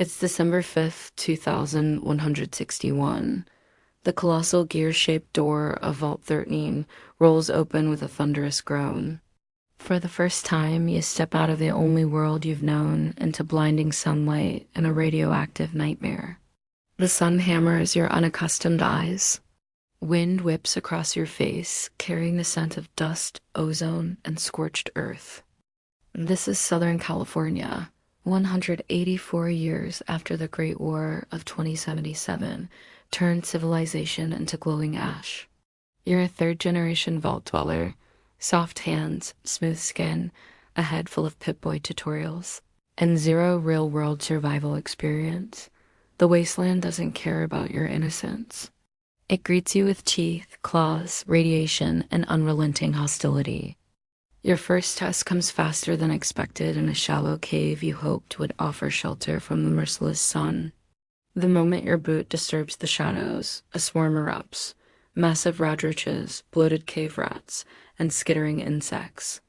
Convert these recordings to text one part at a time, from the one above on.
It's December 5th, 2161. The colossal gear-shaped door of Vault 13 rolls open with a thunderous groan. For the first time, you step out of the only world you've known into blinding sunlight and a radioactive nightmare. The sun hammers your unaccustomed eyes. Wind whips across your face, carrying the scent of dust, ozone, and scorched earth. This is Southern California, 184 years after the Great War of 2077 turned civilization into glowing ash. You're a third-generation vault dweller, soft hands, smooth skin, a head full of Pip-Boy tutorials, and zero real-world survival experience. The Wasteland doesn't care about your innocence. It greets you with teeth, claws, radiation, and unrelenting hostility. Your first test comes faster than expected in a shallow cave you hoped would offer shelter from the merciless sun. The moment your boot disturbs the shadows, a swarm erupts. Massive radroaches, bloated cave rats, and skittering insects.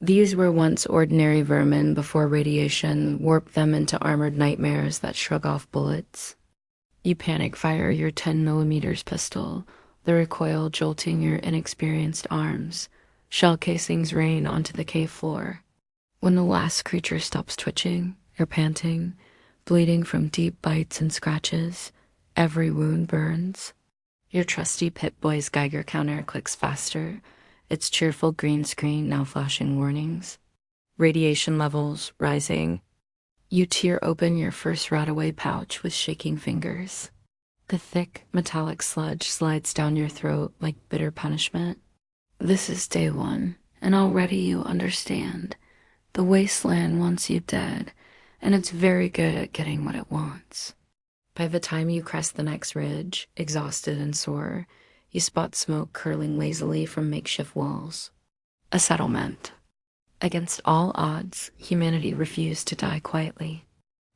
These were once ordinary vermin before radiation warped them into armored nightmares that shrug off bullets. You panic fire your 10mm pistol, the recoil jolting your inexperienced arms. Shell casings rain onto the cave floor. When the last creature stops twitching, you're panting, bleeding from deep bites and scratches. Every wound burns. Your trusty Pip-Boy's Geiger counter clicks faster, its cheerful green screen now flashing warnings. Radiation levels rising. You tear open your first RadAway pouch with shaking fingers. The thick, metallic sludge slides down your throat like bitter punishment. This is day one, and already you understand. The Wasteland wants you dead, and it's very good at getting what it wants. By the time you crest the next ridge, exhausted and sore, you spot smoke curling lazily from makeshift walls. A settlement. Against all odds, humanity refused to die quietly.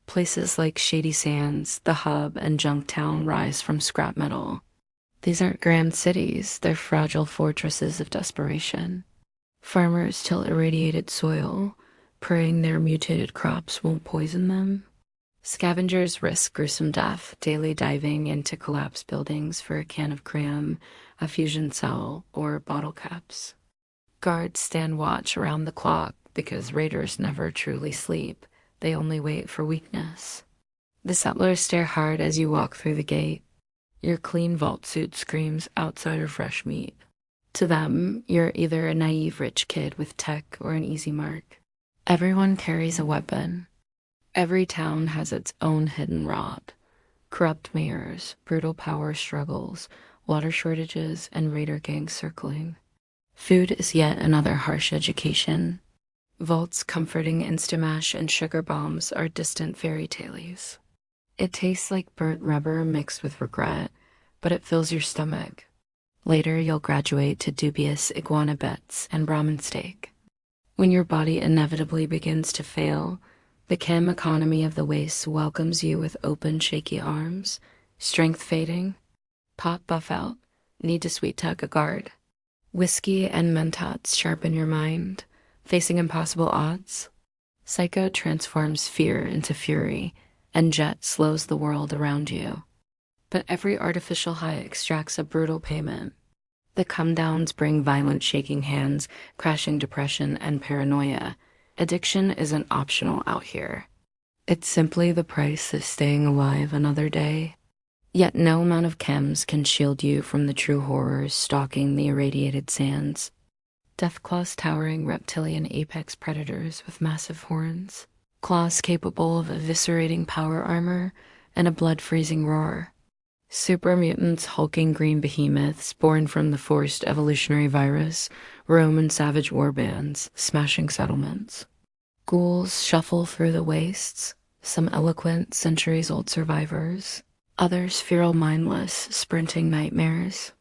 Places like Shady Sands, the Hub, and Junktown rise from scrap metal. These aren't grand cities, they're fragile fortresses of desperation. Farmers till irradiated soil, praying their mutated crops won't poison them. Scavengers risk gruesome death, daily diving into collapsed buildings for a can of cram, a fusion cell, or bottle caps. Guards stand watch around the clock because raiders never truly sleep. They only wait for weakness. The settlers stare hard as you walk through the gate. Your clean vault suit screams outsider fresh meat. To them, you're either a naive rich kid with tech or an easy mark. Everyone carries a weapon. Every town has its own hidden rot. Corrupt mayors, brutal power struggles, water shortages, and raider gangs circling. Food is yet another harsh education. Vault's comforting Instamash and sugar bombs are distant fairy tales. It tastes like burnt rubber mixed with regret, but it fills your stomach. Later, you'll graduate to dubious iguana bets and ramen steak. When your body inevitably begins to fail, the chem economy of the wastes welcomes you with open, shaky arms. Strength fading. Pop buff out. Need to sweet tug a guard. Whiskey and mentats sharpen your mind. Facing impossible odds. Psycho transforms fear into fury, and jet slows the world around you. But every artificial high extracts a brutal payment. The come-downs bring violent shaking hands, crashing depression, and paranoia. Addiction isn't optional out here. It's simply the price of staying alive another day. Yet no amount of chems can shield you from the true horrors stalking the irradiated sands. Deathclaws towering reptilian apex predators with massive horns. Claws capable of eviscerating power armor and a blood-freezing roar. Super mutants hulking green behemoths born from the forced evolutionary virus roam in savage warbands, smashing settlements. Ghouls shuffle through the wastes, some eloquent, centuries-old survivors, others feral mindless, sprinting nightmares.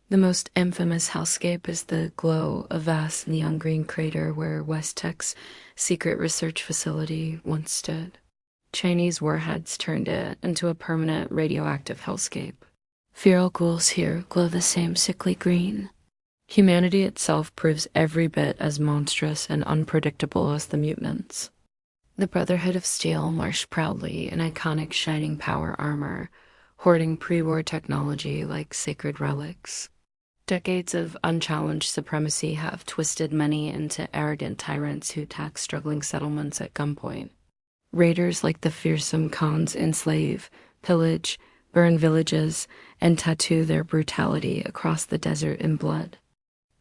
The most infamous hellscape is the glow, a vast neon green crater where West Tech's secret research facility once stood. Chinese warheads turned it into a permanent radioactive hellscape. Feral ghouls here glow the same sickly green. Humanity itself proves every bit as monstrous and unpredictable as the mutants. The Brotherhood of Steel marched proudly in iconic shining power armor, hoarding pre-war technology like sacred relics. Decades of unchallenged supremacy have twisted many into arrogant tyrants who tax struggling settlements at gunpoint. Raiders like the fearsome Khans enslave, pillage, burn villages, and tattoo their brutality across the desert in blood.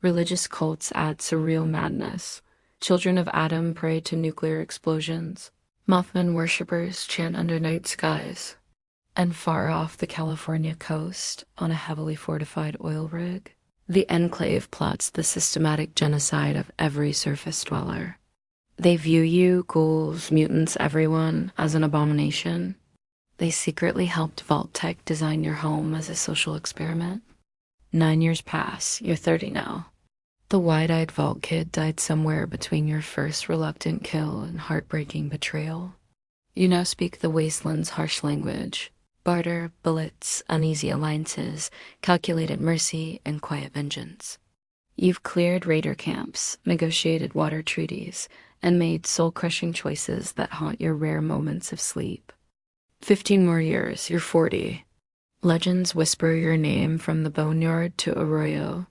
Religious cults add surreal madness. Children of Adam pray to nuclear explosions. Mothman worshippers chant under night skies. And far off the California coast, on a heavily fortified oil rig, the Enclave plots the systematic genocide of every surface dweller. They view you, ghouls, mutants, everyone, as an abomination. They secretly helped Vault Tech design your home as a social experiment. 9 years pass, you're 30 now. The wide-eyed Vault Kid died somewhere between your first reluctant kill and heartbreaking betrayal. You now speak the Wasteland's harsh language. Barter, bullets, uneasy alliances, calculated mercy, and quiet vengeance. You've cleared raider camps, negotiated water treaties, and made soul-crushing choices that haunt your rare moments of sleep. 15 more years, you're 40. Legends whisper your name from the boneyard to Arroyo.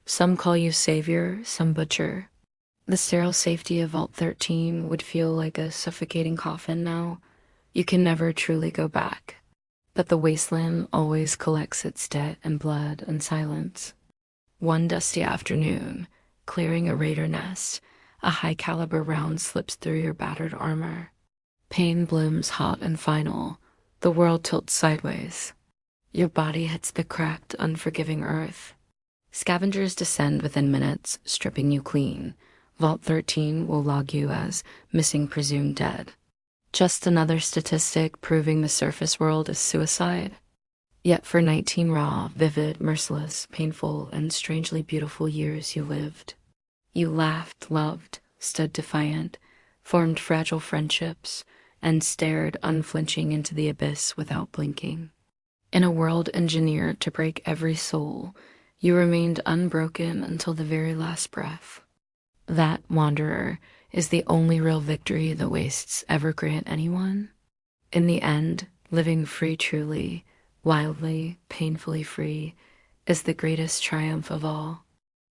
Some call you savior, some butcher. The sterile safety of Vault 13 would feel like a suffocating coffin now. You can never truly go back. But the Wasteland always collects its debt in blood and silence. One dusty afternoon, clearing a raider nest, a high-caliber round slips through your battered armor. Pain blooms hot and final. The world tilts sideways. Your body hits the cracked, unforgiving earth. Scavengers descend within minutes, stripping you clean. Vault 13 will log you as missing presumed dead. Just another statistic proving the surface world is suicide. Yet for 19 raw, vivid, merciless, painful, and strangely beautiful years you lived. You laughed, loved, stood defiant, formed fragile friendships, and stared unflinching into the abyss without blinking. In a world engineered to break every soul, you remained unbroken until the very last breath. That, wanderer, is the only real victory the wastes ever grant anyone. In the end, living free truly, wildly, painfully free, is the greatest triumph of all.